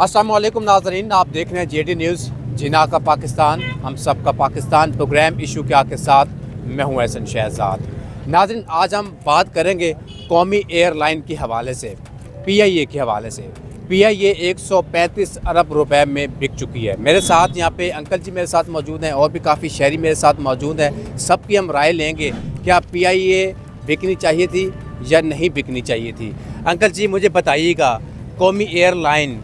अस्सलाम वालेकुम नाज़रीन, आप देख रहे हैं जेडी न्यूज़ जिना का पाकिस्तान, हम सब का पाकिस्तान। प्रोग्राम इशू क्या के साथ मैं हूं एहसन शहजाद। नाज़रीन, आज हम बात करेंगे कौमी एयरलाइन के हवाले से, PIA के हवाले से। PIA 135 अरब रुपए में बिक चुकी है। मेरे साथ यहाँ पे अंकल जी मेरे साथ मौजूद हैं और भी काफ़ी शहरी मेरे साथ मौजूद हैं। सबकी हम राय लेंगे, क्या PIA बिकनी चाहिए थी या नहीं बिकनी चाहिए थी। अंकल जी मुझे बताइएगा, कौमी एयरलाइन,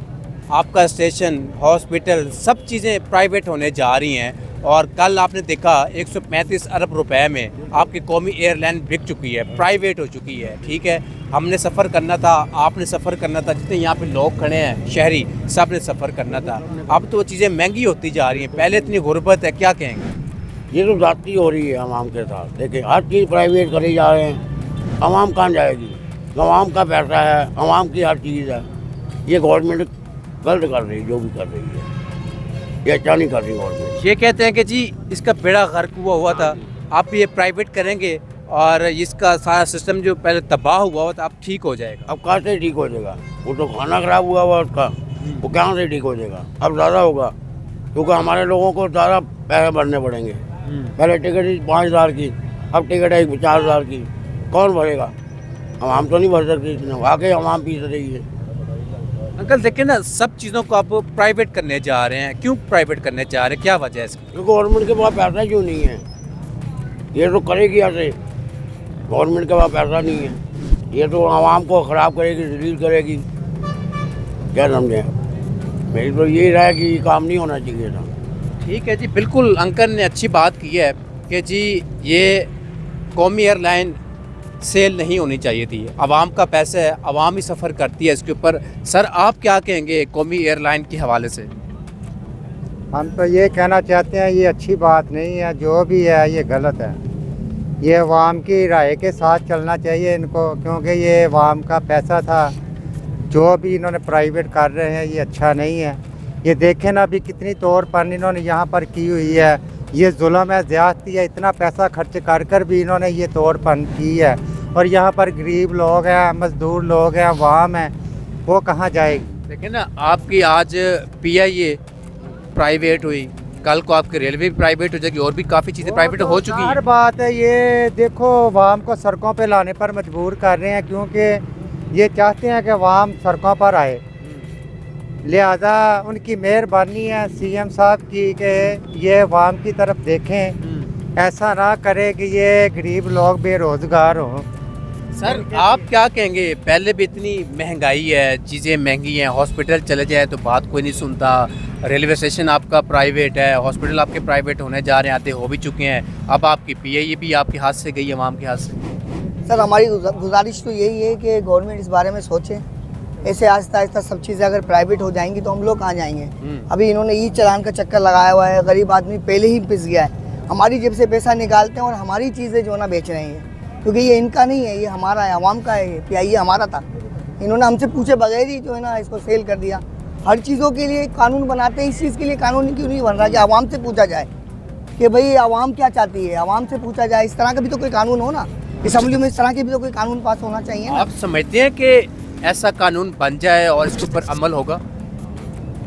आपका स्टेशन, हॉस्पिटल, सब चीज़ें प्राइवेट होने जा रही हैं और कल आपने देखा 135 अरब रुपए में आपकी कौमी एयरलाइन बिक चुकी है, प्राइवेट हो चुकी है। ठीक है, हमने सफ़र करना था, आपने सफ़र करना था, जितने यहाँ पे लोग खड़े हैं शहरी, सब ने सफ़र करना था। अब तो वो चीज़ें महंगी होती जा रही हैं, पहले इतनी गुर्बत है, क्या कहेंगे। ये तो जाती हो रही है आवाम के साथ। देखिए हर चीज़ प्राइवेट करी जा रहे हैं, आवाम कहाँ जाएगी। आवाम का पैसा है, आवाम की हर चीज़ है। ये गवर्नमेंट गलत कर रही है, जो भी कर रही है, ये अच्छा नहीं कर रही गवर्नमेंट। ये कहते हैं कि जी इसका बेड़ा गर्क हुआ था, आप ये प्राइवेट करेंगे और इसका सारा सिस्टम जो पहले तबाह हुआ था अब ठीक हो जाएगा। अब कहाँ से ठीक हो जाएगा, वो तो खाना खराब हुआ हुआ उसका, वो कहाँ से ठीक हो जाएगा। अब ज़्यादा होगा क्योंकि हमारे लोगों को ज़्यादा पैसे भरने पड़ेंगे। पहले टिकट ही 5,000 की, अब टिकट है 50,000 की, कौन भरेगा। आवाम तो नहीं भर सकती इतना, वाकई आवाम पीस रही है। अंकल देखिए ना, सब चीज़ों को आप प्राइवेट करने जा रहे हैं, क्यों प्राइवेट करने जा रहे हैं, क्या वजह है इसकी। तो गवर्नमेंट के पास पैसा क्यों नहीं है, ये तो करेगी ऐसे। गवर्नमेंट के पास पैसा नहीं है, ये तो आवाम को ख़राब करेगी, जलील करेगी। क्या समझे, मेरी तो यही राय कि ये काम नहीं होना चाहिए था। ठीक है जी, बिल्कुल अंकल ने अच्छी बात की है कि जी ये कौमी एयरलाइन सेल नहीं होनी चाहिए थी। आवाम का पैसा है, आवाम ही सफ़र करती है इसके ऊपर। सर आप क्या कहेंगे कौमी एयरलाइन के हवाले से। हम तो ये कहना चाहते हैं, ये अच्छी बात नहीं है, जो भी है ये गलत है। ये अवाम की राय के साथ चलना चाहिए इनको, क्योंकि ये अवाम का पैसा था। जो भी इन्होंने प्राइवेट कर रहे हैं ये अच्छा नहीं है। ये देखें ना अभी कितनी तोड़पन इन्होंने यहाँ पर की हुई है, ये जुल्म है, ज़्यादती है। इतना पैसा खर्च कर कर भी इन्होंने ये तोड़पन की है और यहाँ पर गरीब लोग हैं, मज़दूर लोग हैं, अवाम है, वो कहाँ जाएगी। देखिए ना, आपकी आज PIA प्राइवेट हुई, कल को आपकी रेलवे भी प्राइवेट हो जाएगी और भी काफ़ी चीज़ें प्राइवेट हो चुकी हैं। हर बात है, ये देखो अवाम को सड़कों पे लाने पर मजबूर कर रहे हैं, क्योंकि ये चाहते हैं कि अवाम सड़कों पर आए। लिहाजा उनकी मेहरबानी है CM साहब की कि ये अवाम की तरफ देखें, ऐसा ना करे कि ये गरीब लोग बेरोज़गार हों। सर आप क्या कहेंगे, पहले भी इतनी महंगाई है, चीज़ें महंगी हैं, हॉस्पिटल चले जाए तो बात कोई नहीं सुनता, रेलवे स्टेशन आपका प्राइवेट है, हॉस्पिटल आपके प्राइवेट होने जा रहे हैं, आते हो भी चुके हैं, अब आपकी PIA भी आपके हाथ से गई, आवाम के हाथ से। सर हमारी गुजारिश तो यही है कि गवर्नमेंट इस बारे में सोचे। ऐसे आहिस्ता आहिस्ता सब चीज़ें अगर प्राइवेट हो जाएंगी तो हम लोग कहाँ जाएंगे। अभी इन्होंने ई चलान का चक्कर लगाया हुआ है, गरीब आदमी पहले ही पिस गया है। हमारी जेब से पैसा निकालते हैं और हमारी चीज़ें जो ना बेच रहे हैं, क्योंकि ये इनका नहीं है, ये हमारा है, आवाम का है। ये PIA हमारा था, इन्होंने हमसे पूछे बगैर ही जो है ना इसको सेल कर दिया। हर चीज़ों के लिए कानून बनाते हैं, इस चीज़ के लिए कानून क्यों नहीं बन रहा कि आवाम से पूछा जाए कि भाई आवाम क्या चाहती है, आवाम से पूछा जाए। इस तरह का भी तो कोई कानून हो ना, असम्बली में इस तरह के भी तो कोई कानून पास होना चाहिए ना। आप समझते हैं कि ऐसा कानून बन जाए और इसके ऊपर अमल होगा।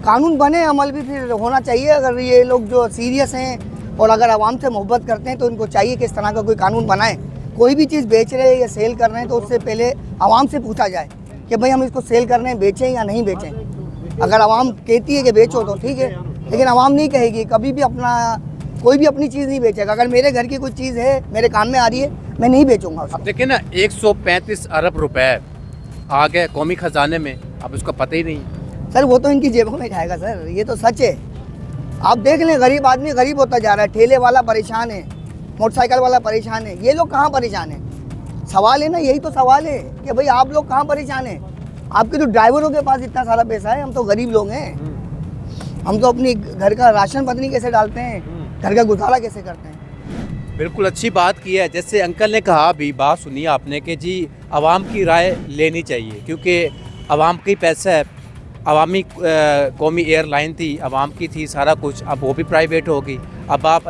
कानून बने, अमल भी फिर होना चाहिए। अगर ये लोग जो सीरियस हैं और अगर आवाम से मोहब्बत करते हैं तो इनको चाहिए कि इस तरह का कोई कानून बनाए। कोई भी चीज़ बेच रहे हैं या सेल कर रहे हैं तो उससे पहले आवाम से पूछा जाए कि भाई हम इसको सेल कर रहे हैं, बेचें या नहीं बेचें। अगर आवाम कहती है कि बेचो तो ठीक है, लेकिन आवाम नहीं कहेगी कभी भी अपना, कोई भी अपनी चीज़ नहीं बेचेगा। अगर मेरे घर की कोई चीज़ है, मेरे काम में आ रही है, मैं नहीं बेचूंगा उसको। अब देखिए ना, 135 अरब रुपए आ गए कौमी खजाने में, अब उसका पता ही नहीं। सर वो तो इनकी जेबों में जाएगा सर, ये तो सच है। आप देख लें, गरीब आदमी गरीब होता जा रहा है, ठेले वाला परेशान है, मोटरसाइकिल वाला परेशान है, ये लोग कहाँ परेशान है। सवाल है ना, यही तो सवाल है कि भाई आप लोग कहाँ परेशान हैं। आपके तो ड्राइवरों के पास इतना सारा पैसा है, हम तो गरीब लोग हैं। हम तो अपनी घर का राशन पत्नी कैसे डालते हैं, घर का गुजारा कैसे करते हैं। बिल्कुल अच्छी बात की है, जैसे अंकल ने कहा, अभी बात सुनी आपने कि जी आवाम की राय लेनी चाहिए, क्योंकि आवाम का ही पैसा है, अवामी कौमी एयरलाइन थी, आवाम की थी सारा कुछ, अब वो भी प्राइवेट होगी। अब आप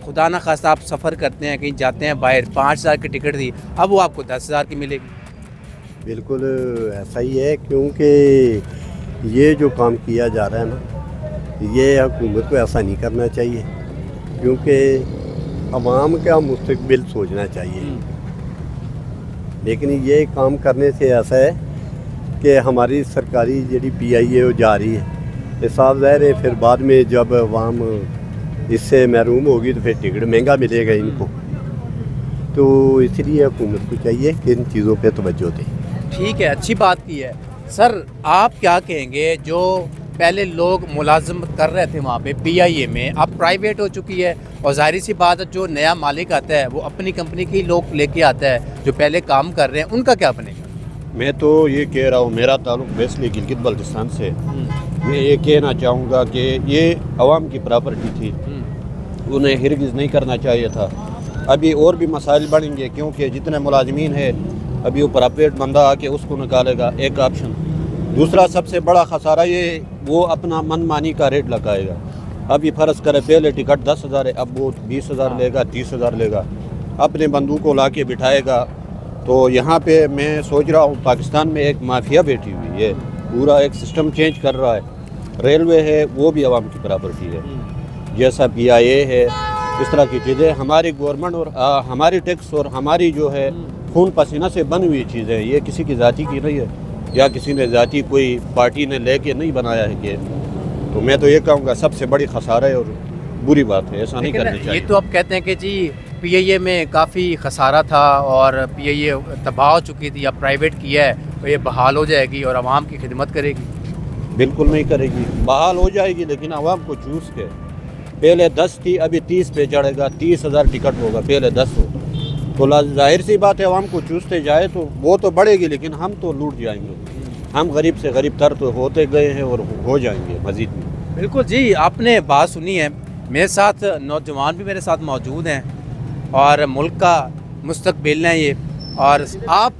खुदा न खास्ता आप सफ़र करते हैं, कहीं जाते हैं बाहर, 5,000 की टिकट थी, अब वो आपको 10,000 की मिलेगी। बिल्कुल ऐसा ही है, क्योंकि ये जो काम किया जा रहा है ना, ये हुकूमत को ऐसा नहीं करना चाहिए, क्योंकि अवाम का मुस्तकबिल सोचना चाहिए। लेकिन ये काम करने से ऐसा है कि हमारी सरकारी जी PIA वो जा रही है, ये साफ ज़ाहिर है फिर बाद में जब अवाम इससे महरूम होगी तो फिर टिकट महंगा मिलेगा इनको। तो इसलिए हुकूमत को चाहिए कि इन चीज़ों पे तवज्जो दें। ठीक है, अच्छी बात की है। सर आप क्या कहेंगे, जो पहले लोग मुलाजमत कर रहे थे वहाँ पे PIA में, अब प्राइवेट हो चुकी है और ज़ाहिर सी बात है जो नया मालिक आता है वो अपनी कंपनी के लोग लेके आता है, जो पहले काम कर रहे हैं उनका क्या बनेगा? मैं तो ये कह रहा हूँ, मेरा ताल्लुक बेसिकली गिलगित बल्तिस्तान से, मैं ये कहना चाहूँगा कि ये अवाम की प्रॉपर्टी थी, उन्हें हिरगिज़ नहीं करना चाहिए था। अभी और भी मसाइल बढ़ेंगे, क्योंकि जितने मुलाजमीन है अभी वो प्राइवेट बंदा आके उसको निकालेगा, एक ऑप्शन। दूसरा सबसे बड़ा खसारा ये वो अपना मनमानी का रेट लगाएगा। अभी फ़र्ज़ करें पहले टिकट 10,000 है, अब वो 20,000 लेगा, 30,000 लेगा, अपने बंदूकों ला के बिठाएगा। तो यहाँ पे मैं सोच रहा हूँ पाकिस्तान में एक माफिया बैठी हुई है, पूरा एक सिस्टम चेंज कर रहा है। रेलवे है वो भी आवाम की प्रॉपर्टी है, जैसा PIA है, इस तरह की चीज़ें हमारी गवर्नमेंट और हमारी टैक्स और हमारी जो है खून पसीना से बनी हुई चीज़ें, ये किसी की ज़ाती की नहीं है या किसी ने ज़ाती कोई पार्टी ने लेके नहीं बनाया है कि। तो मैं तो ये कहूँगा सबसे बड़ी खसारा है और बुरी बात है, ऐसा नहीं करना चाहिए। ये तो आप कहते हैं कि जी PIA में काफ़ी खसारा था और PIA तबाह हो चुकी थी, अब प्राइवेट किया है तो ये बहाल हो जाएगी और आवाम की खिदमत करेगी। बिल्कुल नहीं करेगी, बहाल हो जाएगी लेकिन आवाम को चूस के। पहले 10 थी, अभी 30 पे चढ़ेगा, 30,000 टिकट होगा, पहले 10 हो। तो जाहिर सी बात है आवाम को चूसते जाए तो वो तो बढ़ेगी, लेकिन हम तो लूट जाएंगे। हम गरीब से गरीब तर तो होते गए हैं और हो जाएंगे मज़ीद में। बिल्कुल जी, आपने बात सुनी है। मेरे साथ नौजवान भी मेरे साथ मौजूद हैं और मुल्क का मुस्तकबिल है ये। और आप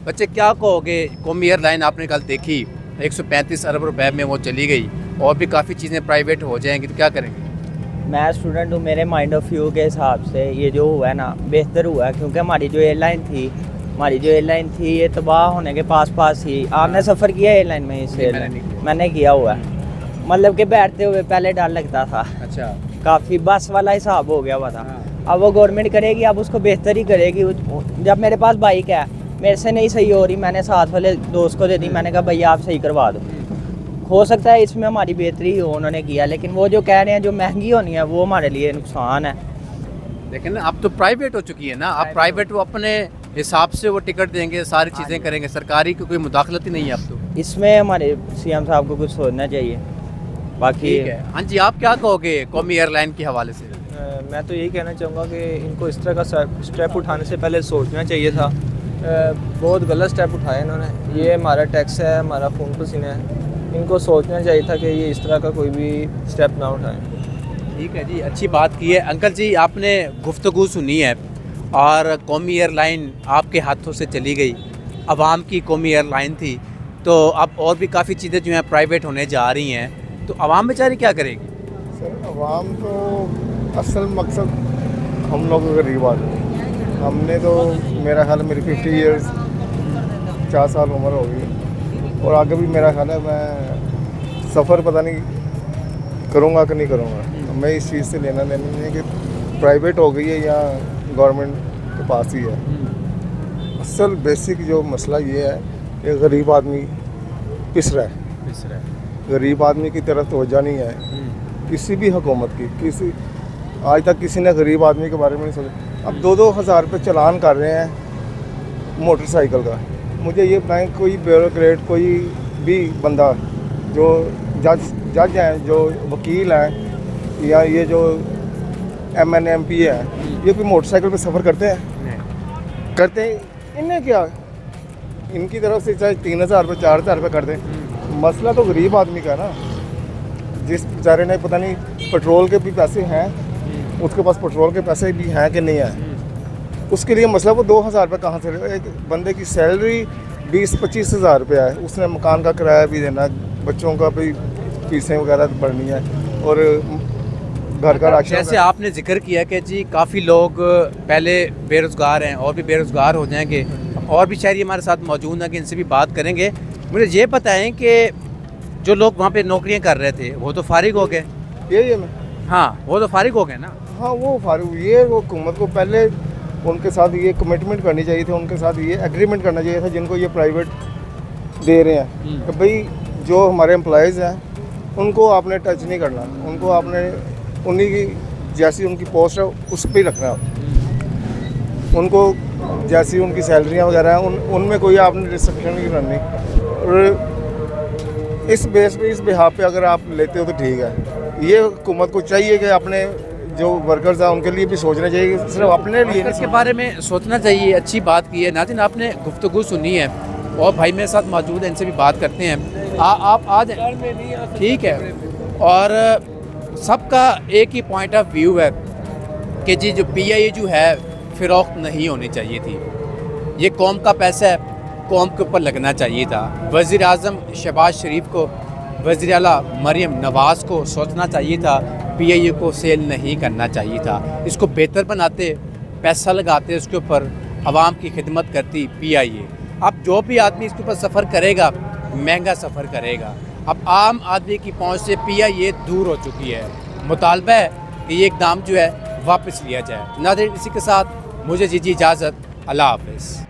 बच्चे क्या कहोगे, कौमी एयरलाइन आपने कल देखी 135 अरब रुपए में वो चली गई और भी काफ़ी चीज़ें प्राइवेट हो जाएंगी, तो क्या करेंगे? मैं स्टूडेंट हूँ, मेरे माइंड ऑफ व्यू के हिसाब से ये जो हुआ है ना बेहतर हुआ है, क्योंकि हमारी जो एयरलाइन थी ये तबाह होने के पास ही। आपने सफ़र किया एयरलाइन में? इस मैंने किया हुआ है, मतलब कि बैठते हुए पहले डर लगता था। अच्छा, काफ़ी बस वाला हिसाब हो गया हुआ था। अब वो गवर्नमेंट करेगी, अब उसको बेहतर ही करेगी। जब मेरे पास बाइक है, मेरे से नहीं सही हो रही, मैंने साथ वाले दोस्त को दे दी, मैंने कहा भैया आप सही करवा दो। हो सकता है इसमें हमारी बेहतरी हो, उन्होंने किया, लेकिन वो जो कह रहे हैं जो महंगी होनी है वो हमारे लिए नुकसान है। लेकिन अब तो प्राइवेट हो चुकी है ना, अब प्राइवेट वो अपने हिसाब से वो टिकट देंगे, सारी चीज़ें करेंगे, सरकारी की कोई मुदाखलत ही नहीं है अब तो। इसमें हमारे CM साहब को कुछ सोचना चाहिए। बाकी ठीक है, हाँ जी, आप क्या कहोगे कौमी एयरलाइन के हवाले से? मैं तो यही कहना चाहूँगा कि इनको इस तरह का स्टेप उठाने से पहले सोचना चाहिए था। बहुत गलत स्टेप उठाए इन्होंने। ये हमारा टैक्स है, हमारा खून पसीना है, इनको सोचना चाहिए था कि ये इस तरह का कोई भी स्टेप ना उठाएं। ठीक है जी, अच्छी बात की है। अंकल जी, आपने गुफ्तगू सुनी है और कौमी एयरलाइन आपके हाथों से चली गई, अवाम की कौमी एयरलाइन थी, तो अब और भी काफ़ी चीज़ें जो हैं प्राइवेट होने जा रही हैं, तो अवाम बेचारी क्या करेगी? सर अवाम तो असल मकसद हम लोग गरीब आदमी, हमने तो मेरा ख्याल मेरी 50 ईयर्स 4 साल उम्र हो गई और आगे भी मेरा ख्याल है मैं सफ़र पता नहीं करूँगा कि नहीं करूँगा। तो मैं इस चीज़ से लेना देना नहीं है कि प्राइवेट हो गई है या गवर्नमेंट के पास ही है। असल बेसिक जो मसला ये है कि गरीब आदमी पिस रहा है, गरीब आदमी की तरफ तवज्जो नहीं है किसी भी हुकूमत की। आज तक किसी ने गरीब आदमी के बारे में नहीं सोचा। अब 2-2 हज़ार रुपये चालान कर रहे हैं मोटरसाइकिल का। मुझे ये बताएं, कोई ब्यूरोक्रेट कोई भी बंदा जो जज हैं, जो वकील हैं या ये जो MN MP है, ये कोई मोटरसाइकिल पे सफ़र करते हैं? करते हैं। इन्हें क्या, इनकी तरफ से चाहे 3,000 रुपये 4,000 रुपये कर दें, मसला तो गरीब आदमी का ना, जिस बेचारे ने पता नहीं पेट्रोल के भी पैसे हैं, उसके पास पेट्रोल के पैसे भी हैं कि नहीं हैं, उसके लिए मसला वो 2,000 रुपये कहाँ से? एक बंदे की सैलरी 20-25 हज़ार रुपया है, उसने मकान का किराया भी देना, बच्चों का भी फीसें वगैरह भरनी है और घर का राशन। जैसे आपने जिक्र किया कि जी काफ़ी लोग पहले बेरोज़गार हैं और भी बेरोज़गार हो जाएंगे, और भी शहरी हमारे साथ मौजूद हैं कि इनसे भी बात करेंगे। मुझे ये बताएं कि जो लोग वहाँ पे नौकरियाँ कर रहे थे वो तो फारिग हो गए। यही है मैं। हाँ, वो तो फारिग हो गए ना। हाँ वो फारूक, ये वो हुकूमत को पहले उनके साथ ये कमिटमेंट करनी चाहिए थी, उनके साथ ये एग्रीमेंट करना चाहिए था जिनको ये प्राइवेट दे रहे हैं कि भाई जो हमारे एम्प्लॉयज़ हैं उनको आपने टच नहीं करना, उनको आपने उन्हीं की जैसी उनकी पोस्ट है उस पर ही रखना है। उनको जैसी उनकी सैलरियाँ वगैरह हैं उनमें कोई आपने रिस्ट्रिक्शन नहीं करनी। और इस बेस पे, इस बिहाफ पे अगर आप लेते हो तो ठीक है। ये हुकूमत को चाहिए कि अपने जो वर्कर्स हैं उनके लिए भी सोचना चाहिए, सिर्फ अपने लिए इसके बारे में सोचना चाहिए। अच्छी बात की है नाज़रीन, आपने गुफ्तगू सुनी है और भाई मेरे साथ मौजूद हैं, इनसे भी बात करते हैं। आप आ जाए, ठीक है। और सबका एक ही पॉइंट ऑफ व्यू है कि जी जो PIA जो है फ़रोख्त नहीं होनी चाहिए थी। ये कौम का पैसा है, कौम के ऊपर लगना चाहिए था। वज़ीर आज़म शहबाज शरीफ को, वज़ीर आला मरीम नवाज़ को सोचना चाहिए था PIA को सेल नहीं करना चाहिए था। इसको बेहतर बनाते, पैसा लगाते, उसके ऊपर आवाम की खिदमत करती PIA। अब जो भी आदमी इसके ऊपर सफ़र करेगा महंगा सफ़र करेगा। अब आम आदमी की पहुंच से PIA दूर हो चुकी है। मुतालबा है कि ये इक़दाम जो है वापस लिया जाए। नाज़रीन, इसी के साथ मुझे दीजिए इजाज़त। अल्लाह हाफ़िज़।